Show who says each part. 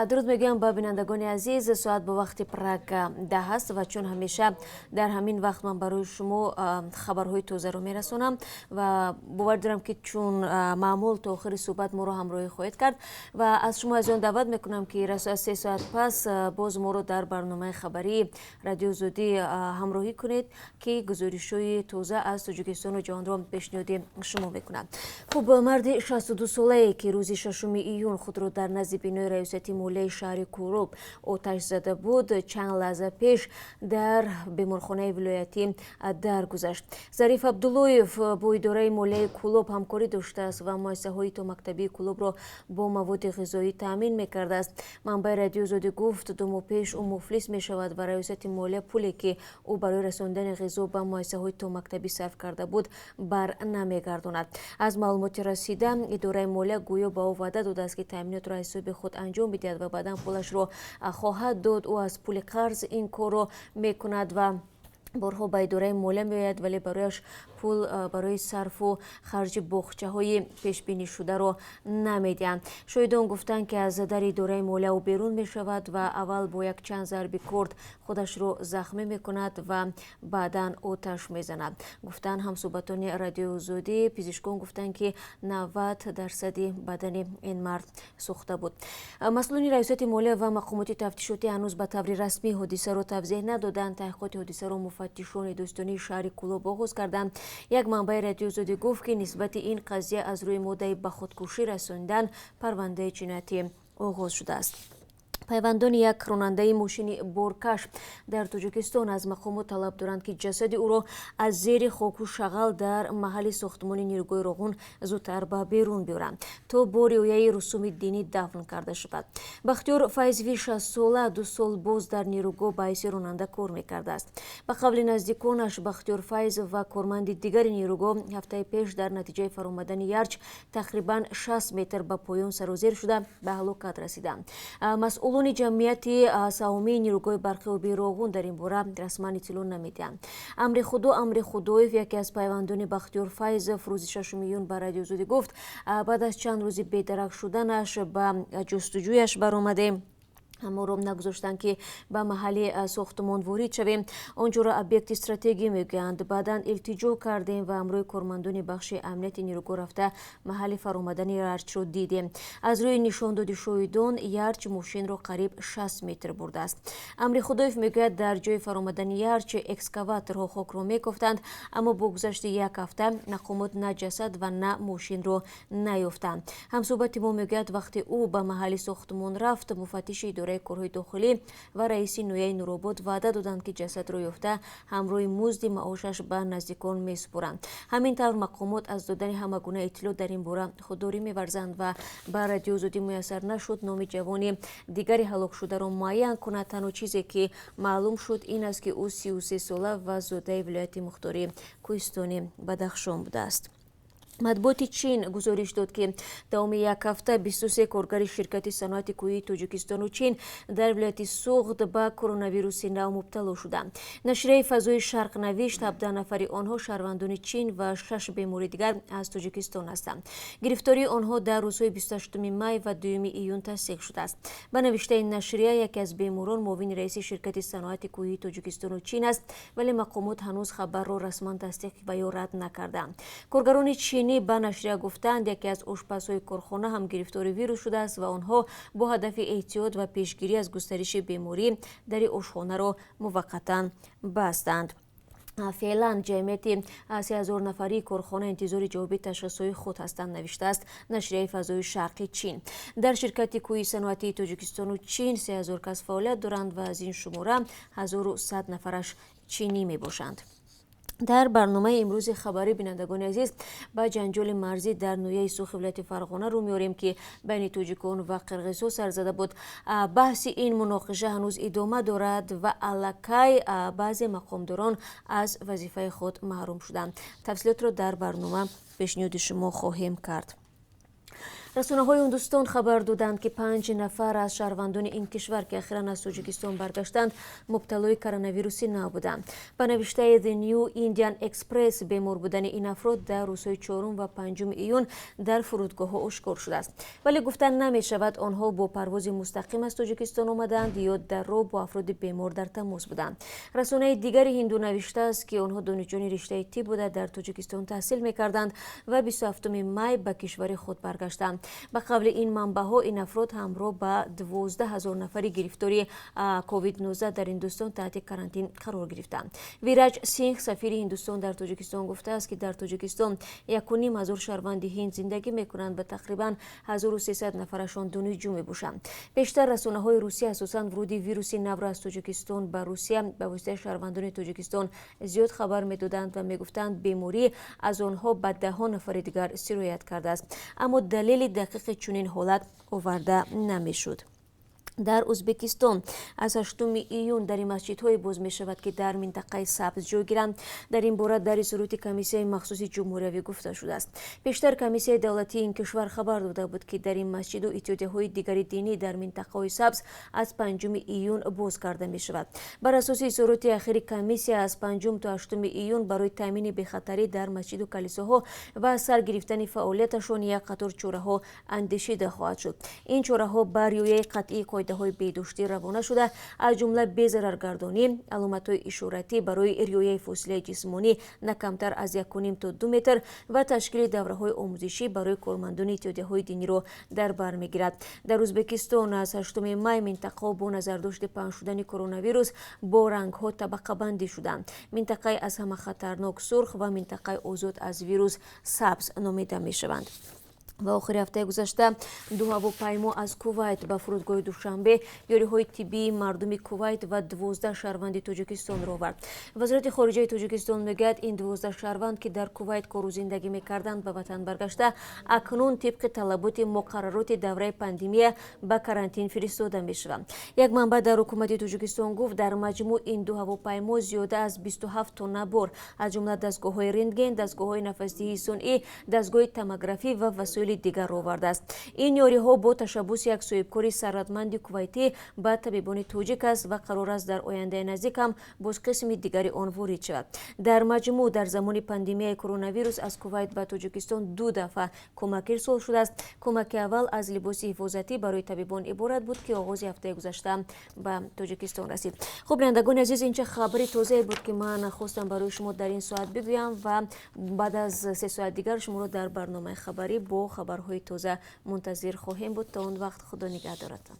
Speaker 1: درود میگم با بینندگان عزیز. ساعت به وقت پرک 10 است و چون همیشه در همین وقت من برای شما خبرهای تازه رو میرسونم و باور دارم که چون معمول تا آخر صحبت ما رو همراهی خواهید کرد و از شما از آن دعوت میکنم که رسو از 3 ساعت پس باز ما رو در برنامه خبری رادیو زودی همراهی کنید که گزارش‌های تازه از تاجیکستان و جهان رو پیشنهاد شما میکنم. خب مرد 62 ساله که روز 6 ایون خود را در نزد بینای ریاستی موله شهر کولوب آتش زده بود چند لحظه پیش در بیمارخانه ولایتی درگذشت. ظریف عبداللهیف با اداره موله کولوب همکاری داشته است و مؤسسه‌های تو مکتبی کولوب را با مواد غذایی تامین میکرده است. منبع رادیو زودی گفت 2 ماه پیش او مفلس میشود و ریاست موله پولی که او برای رساندن غذا به مؤسسه‌های تو مکتبی صرف کرده بود بر نمیگرداند. از معلومات رسیده اداره موله گویا با او وعده داده است که تامینات را حساب خود انجام بدهد و بعدا پولش را خواهد داد. او از پول قرض این کار را میکند و بارها به اداره موله میآید ولی برایش پول برای صرف و خرج باغچه های پیش بینی شده را نمیدهند. شاهدان گفتند که از در اداره موله او بیرون می شود و اول با یک چند ضرب کرد خودش را زخمی می کند و بعدا آتش می زند. گفتند همصحبتان رادیو زودی پزشکان گفتند که 90% بدن این مرد سوخته بود. مسئولان ریاست موله و مقامات تفتیشاتی هنوز به طور رسمی حادثه را توضیح ندادند. تحقیقات حادثه را مفتشان دوستانی شهر کولوب آغاز کردند. یک منبع رادیو زودی گفت که نسبت این قضیه از روی مدعی به خودکشی رساندن پرونده جنایتی آغاز شده است. پیوندان یک راننده ماشین بارکش در تاجیکستان از مقامات طلب دارند که جسد او را از زیر خاک و شغل در محل ساختمان نیروگاه راغون زودتر به بیرون بیارند تا با رعایت رسوم دینی دفن کرده شود. بختیار فیضوی 60 ساله 2 سال باز در نیروگاه به حیث راننده کار میکرده است. به قول نزدیکانش بختیار فیض و کارمند دیگر نیروگاه هفته پیش در نتیجه فرآمدن یرچ تقریبا 60 متر به پایان سرازیر شده به هلاکت رسیدند. مسئولان جمعیت سهامی نیروگاه برقی آبی راغون در این باره رسما اطلاع نمیدهند. امر خدایف یکی از پیوندان بختیار فیض روز 6 ایون به رادیو زودی گفت بعد از چند روز بیدرک شدنش به جستجویش برآمده اما رو نگذاشتن که به محل ساختمان وارد شویم. آنجا را ابیکت استراتژی میگویند. بعدا التجا کردیم و امروی کارمندان بخش امنیت نیروگاه رفته محل فرآمدن یرچ را دیدیم. از روی نشان داد شاهدان یرچ ماشین را قریب 60 متر برده است. امر خدایف میگوید در جای فرآمدن یرچ اکسکاواترها خاک را میکفتند اما با گذشت یک هفته مقامات نه جسد و نه ماشین را نیافتند. همصحبت ما میگوید وقتی او به محل ساختمان رفت مفتش اداره کارهای داخلی و رئیس نویه نورآباد وعده دادند که جسد را یافته همراه مزد معاشش به نزدیکان میسپرند. همینطور مقامات از دادن همگونه اطلاع در این باره خودداری می‌ورزند و به رادیو زودی میسر نشد نام جوان دیگری هلاک شده را معین کند. تنها چیزی که معلوم شد این است که او 33 ساله و زاده ولایت مختاری کوهستان بدخشان بوده است. مطبوعات چین گزارش داد که تمام یک هفته 23 کارگر شرکت صنعت کوهی تاجیکستان و چین در ولایت سوغد به کرونا ویروس نو مبتلا شدند. نشریه فضای شرق نوشت 17 نفر آنها شهروندان چین و 6 بیمار دیگر از تاجیکستان هستند. گرفتاری آنها در روزهای 28 می و 2 ایون تصدیق شده است. به نوشته این نشریه یکی از بیماران معاون رئیس شرکت صنعت کوهی تاجیکستان و چین است ولی مقامات هنوز خبر را رسما تصدیق و یا رد نکردند. کارگران چین به نشریه گفتند یکی از آشپزهای کارخانه هم گرفتار ویروس شده است و آنها با هدف احتیاط و پیشگیری از گسترش بیماری در آشخانه را موقتا بستند. فعلا جمعیت 3000 نفری کارخانه انتظار جواب تشخیص‌های خود هستند نوشته است نشریه فضای شرقی چین. در شرکت کوهی صنعتی تاجیکستان و چین 3000 کس فعالیت دارند و از این شماره 1100 نفرش چینی می باشند. در برنامه امروز خبری بینندگان عزیز با جنجال مرزی در نویه سوخ ولایت فرغانه رو میاریم که بین تاجیکان و قرقیزها سر زده بود. بحث این مناقشه هنوز ادامه دارد و الکی بعضی مقامداران از وظیفه خود محروم شدند. تفصیلات رو در برنامه پیشنهاد شما خواهیم کرد. расонаҳои Ҳиндустон хабар доданд, ки 5 нафар аз шаҳрвандони ин кишвар, ки ахиран аз Тоҷикистон баргаштанд, мубталои коронавируси нав буданд. Ба навиштаи The New Indian Express, бемор будани ин афрод дар рӯзҳои 4 ва 5 июн дар фурудгоҳҳо ошкор шудааст. Вале гуфтан намешавад онҳо бо парвози мустақим аз Тоҷикистон омаданд ё дар роҳ бо афроди бемор дар тамос буданд. расонаи дигари ҳинду навиштааст, ки онҳо донишҷӯёни риштаи тиб буда дар Тоҷикистон таҳсил мекарданд ва 27 май ба кишвари худ баргаштанд. ба қавли ин манбаъҳо, ин афрод ҳамроҳ ба 12 000 нафари гирифтори COVID-19 дар Ҳиндустон таҳти карантин қарор гирифтанд. Вираҷ Синг, сафири Ҳиндустон дар Тоҷикистон, гуфтааст, ки дар Тоҷикистон 1500 шаҳрванди ҳинд зиндагӣ мекунанд ва тақрибан 1300 нафарашон донишҷӯ мебошанд. пештар расонаҳои Русия асосан вуруди вируси навро аз Тоҷикистон ба Русия ба воситаи шаҳрвандони Тоҷикистон зиёд хабар медоданд ва мегуфтанд беморӣ аз онҳо ба даҳон нафари дигар сироят кардааст. аммо далели дақиқи чунин ҳолат оварда намешуд. дар Узбекистон аз 8 июн дар ин масҷидҳое боз мешавад, ки дар минтақаи сабз ҷой гиранд. дар ин бора дар изҳороти комиссияи махсуси ҷумҳуриявӣ гуфта шудааст. пештар комиссияи давлатии ин кишвар хабар дода буд, ки дар ин масҷиду иттиҳодияҳои дигари динӣ дар минтақаҳои сабз аз 5 июн боз карда мешавад. бар асоси изҳороти ахири комиссия, аз 5 то 8 июн барои таъмини бехатарӣ дар масҷиду калисоҳо ва аз сар гирифтани фаъолияташон як қатор чораҳо андешида хоҳад шуд. ин чораҳо ба риояи қатъии қоидаҳои беҳдоштӣ равона шуда, аз ҷумла безараргардонӣ, аломатҳои ишоратӣ барои риояи фосилаи ҷисмонӣ на камтар аз 1,5 то 2 метр ва ташкили давраҳои омӯзишӣ барои кормандони иттиҳодияҳои диниро дар бар мегирад. дар Узбекистон аз 8 май минтақаҳо бо назардошти паҳн шудани коронавирус бо рангҳо табақабандӣ шуданд. минтақаи аз ҳама хатарнок сурх ва минтақаи озод аз вирус сабз номида мешаванд. ва охири ҳафтаи гузашта ду ҳавопаймо аз Кувайт ба фурудгоҳи Душанбе ёриҳои тиббии мардуми Кувайт ва 12 шаҳрванди Тоҷикистонро овард. вазорати хориҷаи Тоҷикистон мегӯяд, ин 12 шаҳрванд, ки дар Кувайт кору зиндагӣ мекарданд, ба ватан баргашта акнун тибқи талаботи муқаррароти давраи пандемия ба карантин фиристода мешаванд. як манбаъ дар ҳукумати Тоҷикистон гуфт, дар маҷмӯъ ин ду ҳавопаймо зиёда аз 27 тонна бор, аз ҷумла дастгоҳҳои рентген, дастгоҳҳои нафасдиҳии сунъӣ, дастгоҳи томографӣ ва васоили дигар овардааст. ин ёриҳо бо ташаббуси як соҳибкори сарватманди кувайтӣ ба табибони тоҷик аст ва қарор аст дар ояндаи наздик ҳам боз қисми дигари он ворид шавад. дар маҷмӯъ дар замони пандемияи коронавирус аз Кувайт ба Тоҷикистон 2 дафъа кӯмак ирсол шудааст. кӯмаки аввал аз либоси ҳифозатӣ барои табибон иборат буд, ки оғози ҳафтаи гузашта ба Тоҷикистон расид. хуб, бинандагони азиз, ин ча хабари тозае буд, ки ман хостам барои шумо дар ин соат бигӯям ва баъд аз 3 соат дигар шуморо дар барномаи хабарӣ бо хабарҳои тоза мунтазир хоҳем буд. то он вақт худо нигаҳдоратон.